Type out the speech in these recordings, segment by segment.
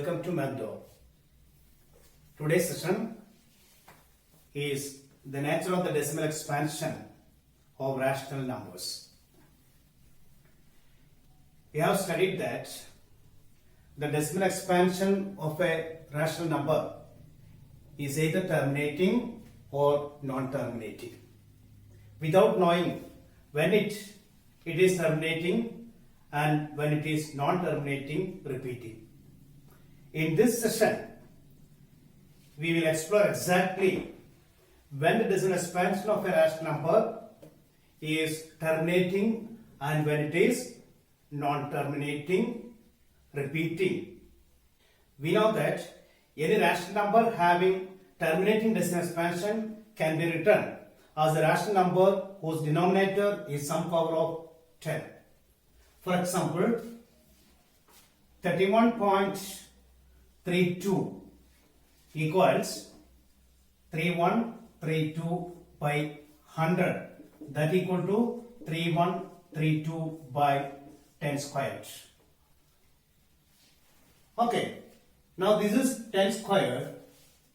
welcome to McDo. Today's session is the nature of the decimal expansion of rational numbers. We have studied that the decimal expansion of a rational number is either terminating or non-terminating. Without knowing when it is terminating and when it is non-terminating, repeating. In this session, we will explore exactly when the decimal expansion of a rational number is terminating and when it is non-terminating, repeating. We know that any rational number having terminating decimal expansion can be written as a rational number whose denominator is some power of 10. For example, 31.32 equals 3132 by 100, that equal to 3132 by 10 squared. Okay, now this is 10 squared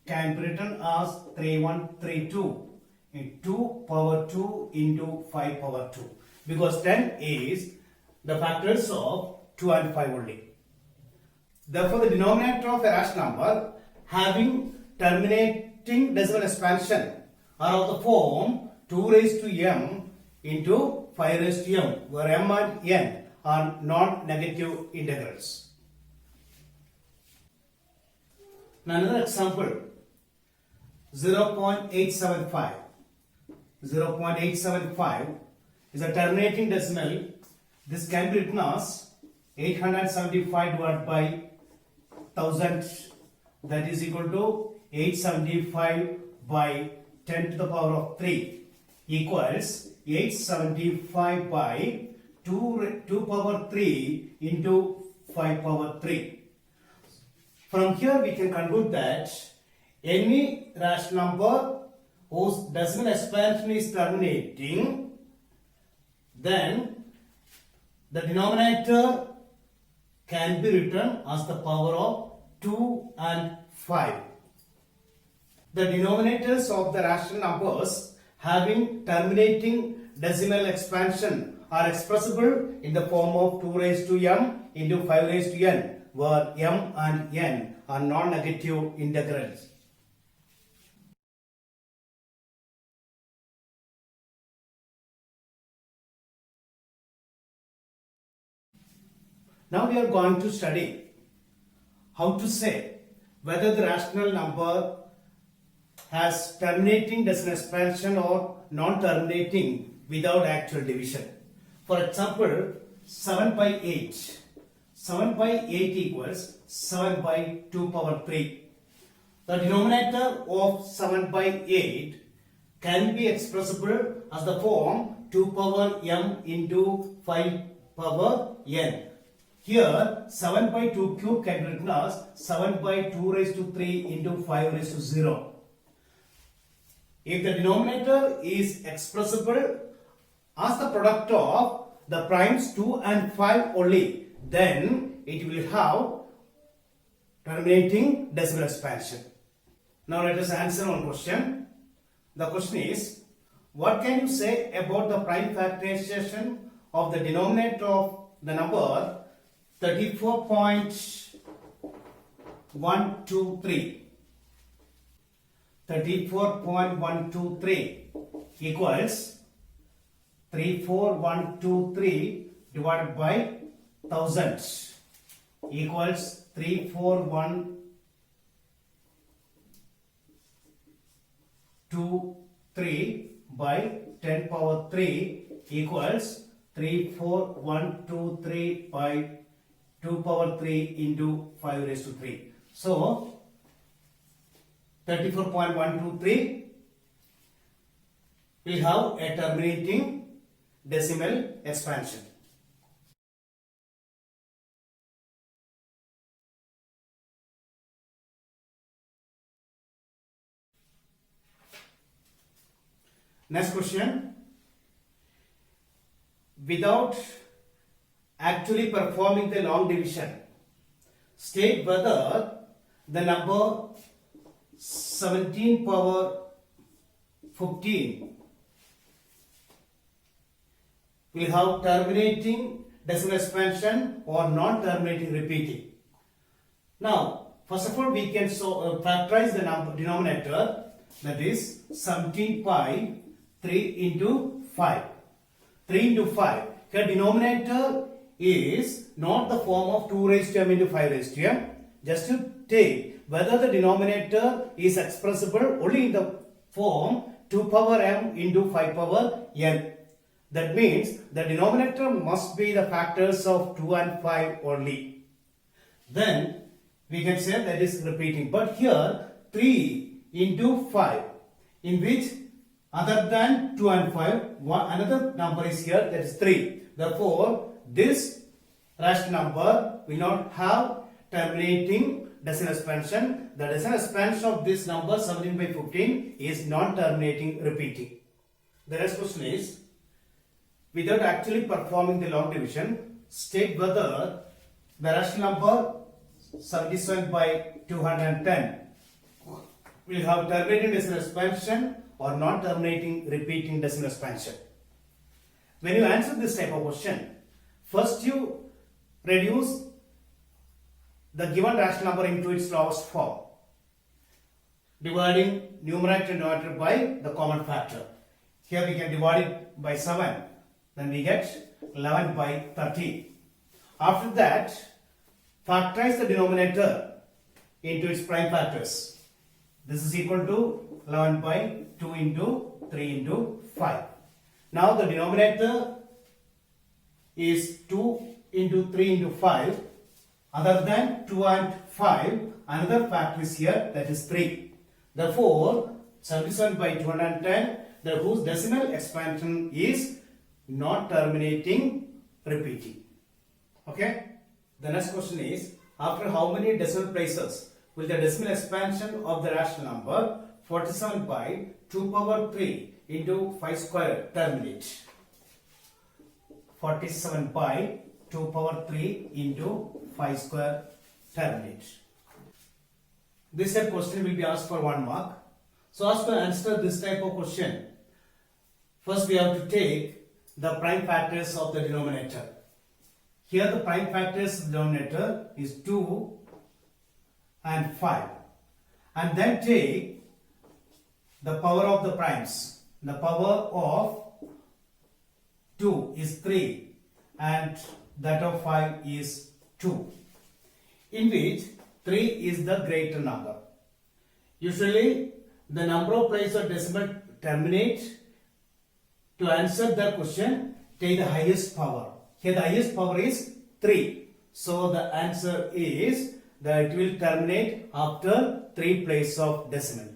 can be written as 3132 in 2 power 2 into 5 power 2, because 10 is the factors of 2 and 5 only. Therefore, the denominator of a rational number having terminating decimal expansion are of the form 2 raised to m into 5 raised to m, where m and n are non-negative integrals. Now another example, 0.875. 0.875 is a terminating decimal. This can be written as 875 divided by 1000, that is equal to 875 by 10 to the power of 3 equals 875 by 2 power 3 into 5 power 3. From here we can conclude that any rational number whose decimal expansion is terminating, then the denominator can be written as the power of 2 and 5. The denominators of the rational numbers having terminating decimal expansion are expressible in the form of 2 raised to m into 5 raised to n, where m and n are non-negative integrals. Now we are going to study how to say whether the rational number has terminating decimal expansion or non-terminating without actual division. For example, 7 by 8. 7 by 8 equals 7 by 2 power 3. The denominator of 7 by 8 can be expressible as the form 2 power m into 5 power n. Here 7 by 2 cube can be written as 7 by 2 raised to 3 into 5 raised to 0. If the denominator is expressible as the product of the primes 2 and 5 only, then it will have terminating decimal expansion. Now let us answer one question. The question is, what can you say about the prime factorization of the denominator of the number 34.123? 34.123 equals 34123 divided by 1000 equals 34123 by 10 power 3 equals 34123 by 2 power 3 into 5 raised to 3. So 34.123 will have a terminating decimal expansion. Next question. Without actually performing the long division, state whether the number 17 power 15 will have terminating decimal expansion or non-terminating repeating. Now, first of all, we can factorize the number denominator, that is 17 pi 3 into 5. 3 into 5. Here denominator is not the form of 2 raised to m into 5 raised to m. Just to take whether the denominator is expressible only in the form 2 power m into 5 power n. That means the denominator must be the factors of 2 and 5 only. Then we can say that is repeating. But here 3 into 5, in which other than 2 and 5, another number is here, that is 3. Therefore, this rational number will not have terminating decimal expansion. The decimal expansion of this number 17 by 15 is non-terminating repeating. The next question is, without actually performing the long division, state whether the rational number 77 by 210 will have terminating decimal expansion or non-terminating repeating decimal expansion. When you answer this type of question, first you reduce the given rational number into its lowest form, dividing numerator and denominator by the common factor. Here we can divide it by 7, then we get 11 by 30. After that, factorize the denominator into its prime factors. This is equal to 11 by 2 into 3 into 5. Now the denominator is 2 into 3 into 5. Other than 2 and 5, another factor is here, that is 3. Therefore, 77 by 210, whose decimal expansion is not terminating repeating. Okay? The next question is, after how many decimal places will the decimal expansion of the rational number 47 by 2 power 3 into 5 square terminate? 47 by 2 power 3 into 5 square terminate. This type question will be asked for 1 mark. So as to answer this type of question, first we have to take the prime factors of the denominator. Here the prime factors of the denominator is 2 and 5. And then take the power of the primes. The power of 2 is 3 and that of 5 is 2. In which 3 is the greater number. Usually the number of places of decimal terminate. To answer the question, take the highest power. Here the highest power is 3. So the answer is that it will terminate after 3 places of decimal.